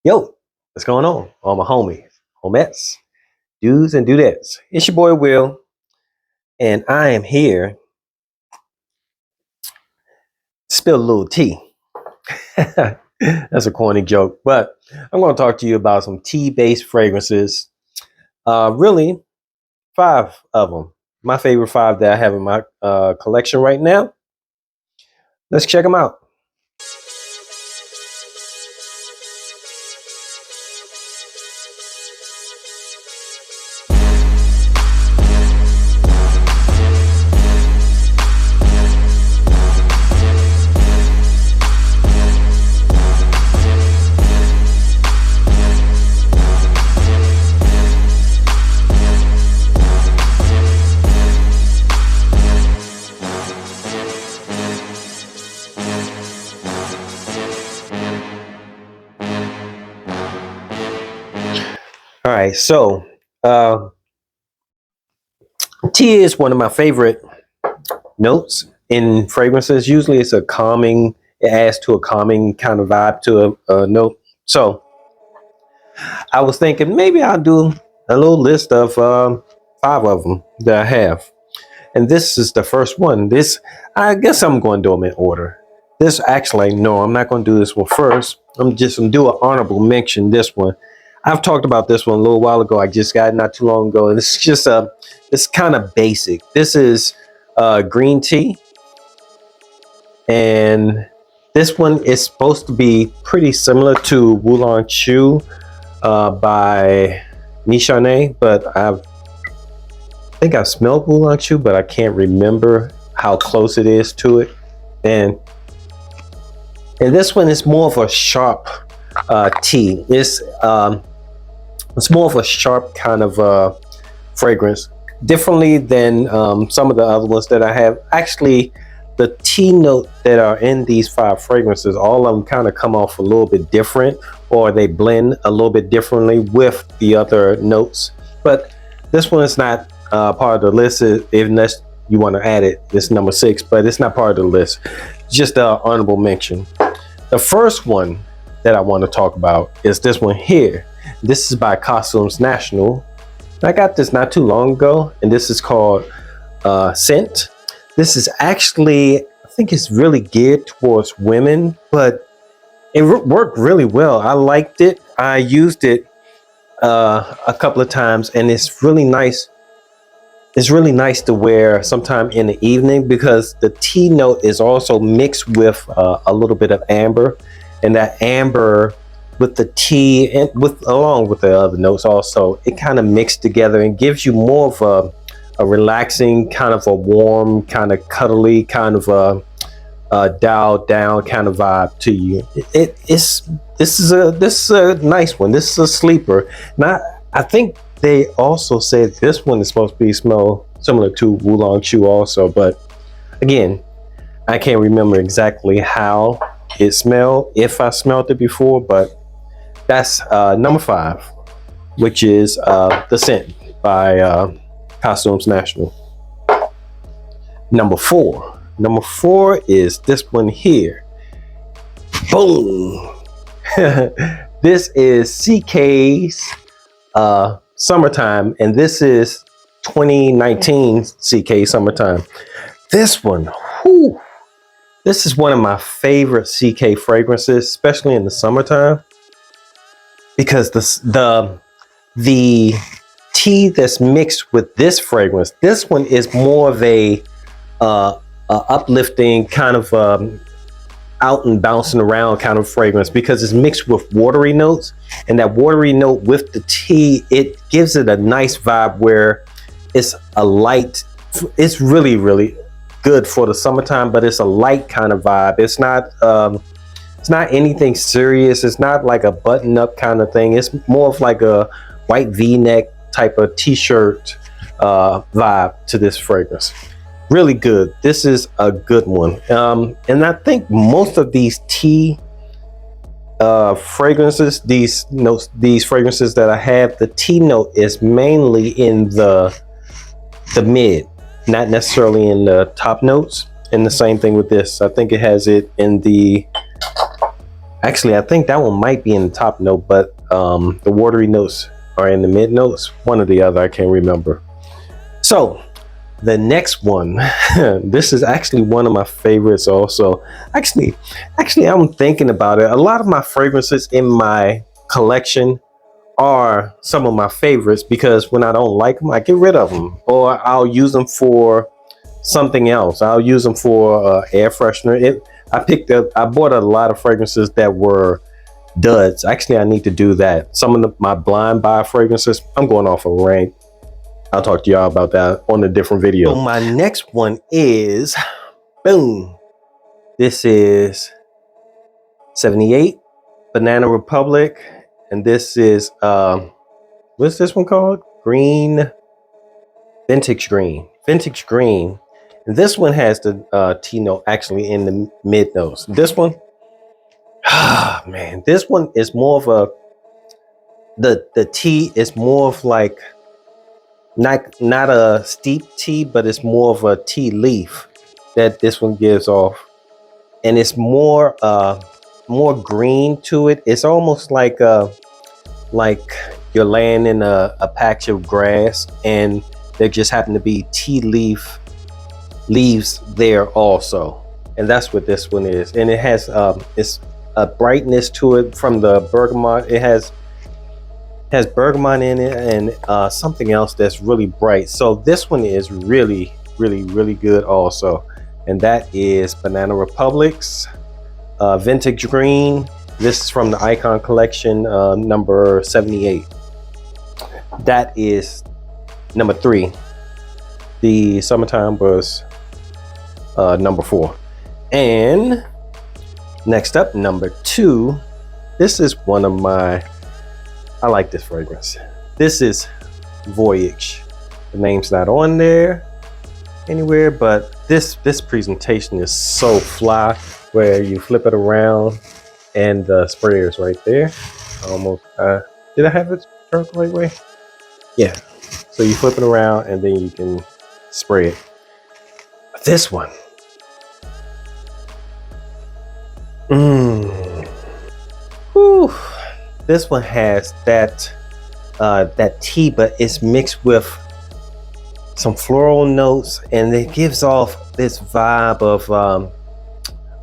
Yo, what's going on? All my homies, homettes, dudes and dudettes. It's your boy Will, and I am here to spill a little tea. That's a corny joke, but I'm going to talk to you about some tea-based fragrances. Really, five of them. My favorite five that I have in my collection right now. Let's check them out. All right, so tea is one of my favorite notes in fragrances. Usually it's a calming, it adds to a calming kind of vibe to a note. So I was thinking maybe I'll do a little list of five of them that I have. And this is the first one. This, I guess I'm going to do them in order. This actually, no, I'm not going to do this one first. I'm just going to do an honorable mention. This one, I've talked about this one a little while ago. I just got it not too long ago. And it's just it's kind of basic. This is green tea. And this one is supposed to be pretty similar to Oolong Chu by Nichane, but I think I've smelled Oolong Chu, but I can't remember how close it is to it. And this one is more of a sharp tea. It's more of a sharp kind of fragrance, differently than some of the other ones that I have. Actually, the tea note that are in these five fragrances, all of them kind of come off a little bit different, or they blend a little bit differently with the other notes. But this one is not part of the list, unless you want to add it. It's number 6, but it's not part of the list. Just an honorable mention. The first one that I want to talk about is this one here. This is by Costumes National. I got this not too long ago, and this is called Scent. This is actually, I think it's really geared towards women, but it worked really well. I liked it. I used it a couple of times, and it's really nice. It's really nice to wear sometime in the evening, because the tea note is also mixed with a little bit of amber, and that amber with the tea and along with the other notes also, it kind of mixed together and gives you more of a relaxing, kind of a warm, kind of cuddly, kind of a dialed down kind of vibe to you. This is a nice one. This is a sleeper. Now, I think they also said this one is supposed to be smell similar to Oolong Chu also, but again, I can't remember exactly how it smelled, if I smelled it before, but that's number 5, which is The Scent by Costumes National. Number 4 is this one here. Boom. This is CK's Summertime, and this is 2019 CK Summertime. This one, whew, this is one of my favorite CK fragrances, especially in the summertime, because the tea that's mixed with this fragrance, this one is more of a uplifting kind of out and bouncing around kind of fragrance, because it's mixed with watery notes, and that watery note with the tea, it gives it a nice vibe where it's a light, it's really good for the summertime, but it's a light kind of vibe. It's not anything serious. It's not like a button up kind of thing. It's more of like a white v-neck type of t-shirt vibe to this fragrance. Really good. This is a good one. And I think most of these tea fragrances, these fragrances that I have, the tea note is mainly in the mid, not necessarily in the top notes. And the same thing with this. I think it has it in the, Actually, I think that one might be in the top note, but the watery notes are in the mid notes. One or the other, I can't remember. So the next one, this is actually one of my favorites also. Actually, I'm thinking about it. A lot of my fragrances in my collection are some of my favorites because when I don't like them, I get rid of them or I'll use them for something else. I'll use them for air freshener. I bought a lot of fragrances that were duds. Actually, I need to do that. Some of my blind buy fragrances, I'm going off a rank. I'll talk to y'all about that on a different video. So my next one is, boom. This is 78 Banana Republic. And this is, what's this one called? Vintage Green. And this one has the T note actually in the mid notes. This one, man, this one is more of a, the T is more of like, not a steep tea, but it's more of a tea leaf that this one gives off, and it's more green to it. It's almost like you're laying in a patch of grass, and there just happen to be tea leaves there also, and that's what this one is. And it has it's a brightness to it from the bergamot. It has bergamot in it and something else that's really bright. So this one is really good also, and that is Banana Republic's Vintage Green. This is from the Icon Collection, number 78. That is number 3. The Summertime was number 4. And next up, number 2. This is one of my, I like this fragrance. This is Voyage. The name's not on there anywhere, but this presentation is so fly, where you flip it around and the sprayer is right there. Almost, did I have it turned the right way? Yeah. So you flip it around and then you can spray it. This one. Whew. This one has that tea, but it's mixed with some floral notes, and it gives off this vibe of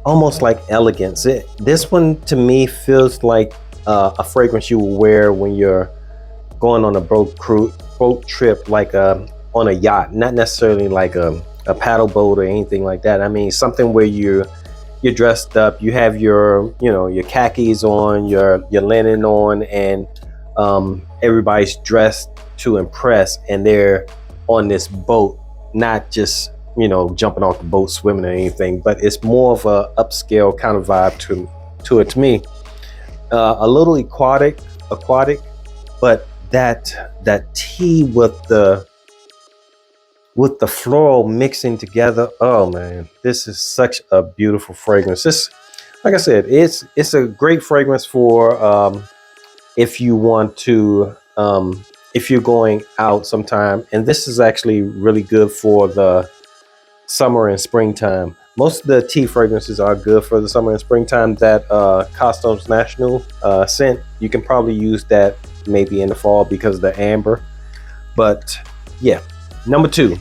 almost like elegance. This one to me feels like a fragrance you will wear when you're going on a boat trip, like on a yacht, not necessarily like a paddle boat or anything like that. I mean something where you're dressed up, you have your your khakis on, your linen on, and everybody's dressed to impress, and they're on this boat, not just jumping off the boat swimming or anything, but it's more of a upscale kind of vibe to me. A little aquatic, but that tea with the floral mixing together. Oh man, this is such a beautiful fragrance. This, like I said, it's a great fragrance for if you want to if you're going out sometime, and this is actually really good for the summer and springtime. Most of the tea fragrances are good for the summer and springtime. That Costumes National scent, you can probably use that maybe in the fall because of the amber. But yeah, number 2,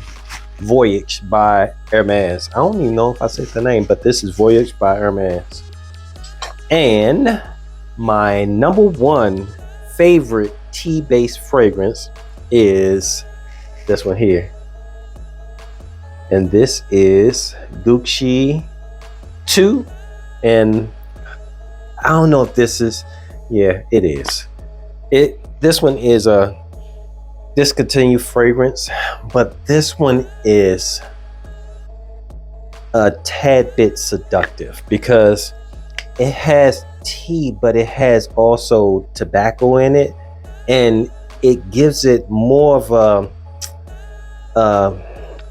Voyage by Hermes. I don't even know if I said the name, but this is Voyage by Hermes. And my number 1 favorite tea-based fragrance is this one here. And this is Gucci 2. And I don't know if this is, yeah, it is. This one is a discontinued fragrance, but this one is a tad bit seductive because it has tea, but it has also tobacco in it, and it gives it more of a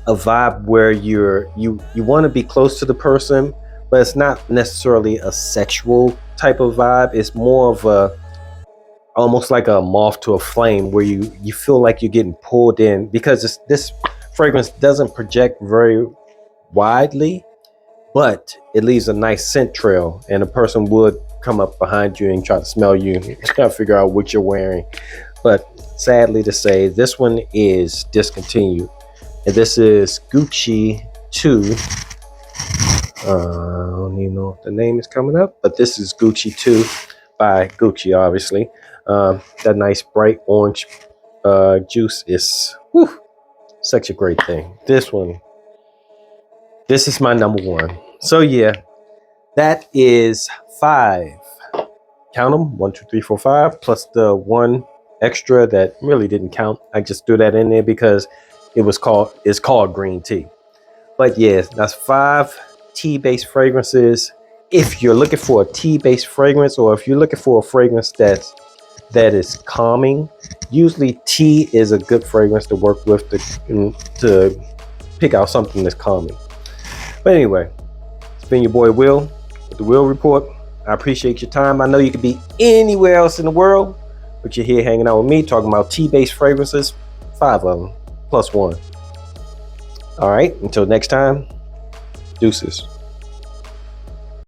vibe where you want to be close to the person, but it's not necessarily a sexual type of vibe. It's more of a almost like a moth to a flame, where you feel like you're getting pulled in, because this fragrance doesn't project very widely, but it leaves a nice scent trail, and a person would come up behind you and try to smell you, try to figure out what you're wearing. But sadly to say, this one is discontinued. And this is Gucci 2. I don't even know if the name is coming up, but this is Gucci 2 by Gucci, obviously. That nice bright orange juice is such a great thing. This is my number one. So yeah, that is 5. Count them, 1, 2, 3, 4, 5, plus the one extra that really didn't count. I just threw that in there because it's called green tea. But yeah, that's 5 tea-based fragrances. If you're looking for a tea-based fragrance, or if you're looking for a fragrance that is calming, usually tea is a good fragrance to work with to pick out something that's calming. But anyway, it's been your boy Will with the Will Report. I appreciate your time. I know you could be anywhere else in the world, but you're here hanging out with me talking about tea-based fragrances, 5 of them plus 1. All right, until next time, deuces.